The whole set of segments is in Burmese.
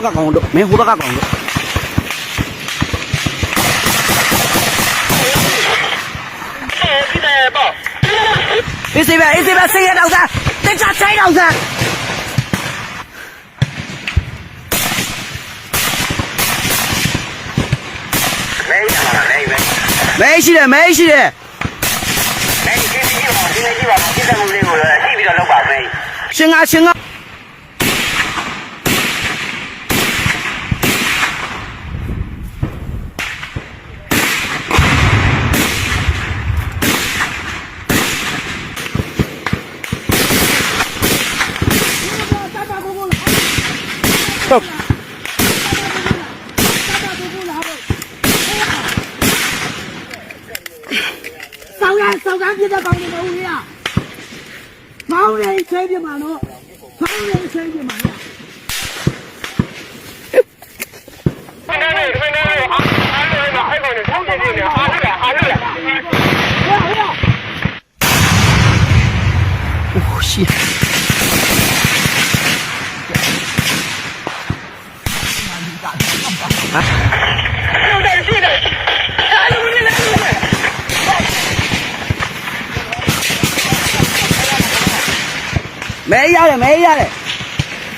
ကကောင်တို့မင်းဟိုဘက်ကကောင်တို့အေးစေးပဲဆေးရတော့စားတက်ချချိုင်းတော့စားမဲရှိတယ်မဲကြည့်ကြည့်ပါဒီတဲ့မှုလေးကိုကြည့်ပြီးတော့လုပ်ပါမယ်ရှင်ငါဟုတ်ဆောက်ပြတဲ့ကောင်တွေမဟုတ်ဘူးလားမောင်းနေဆွဲပြမှာတော့မောင်းနေဆွဲပြမှာလားOh shit. Mấy ra rồi.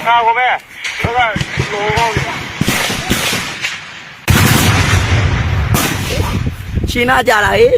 À của mẹ. Nó là lố không? Xin nó trả lại.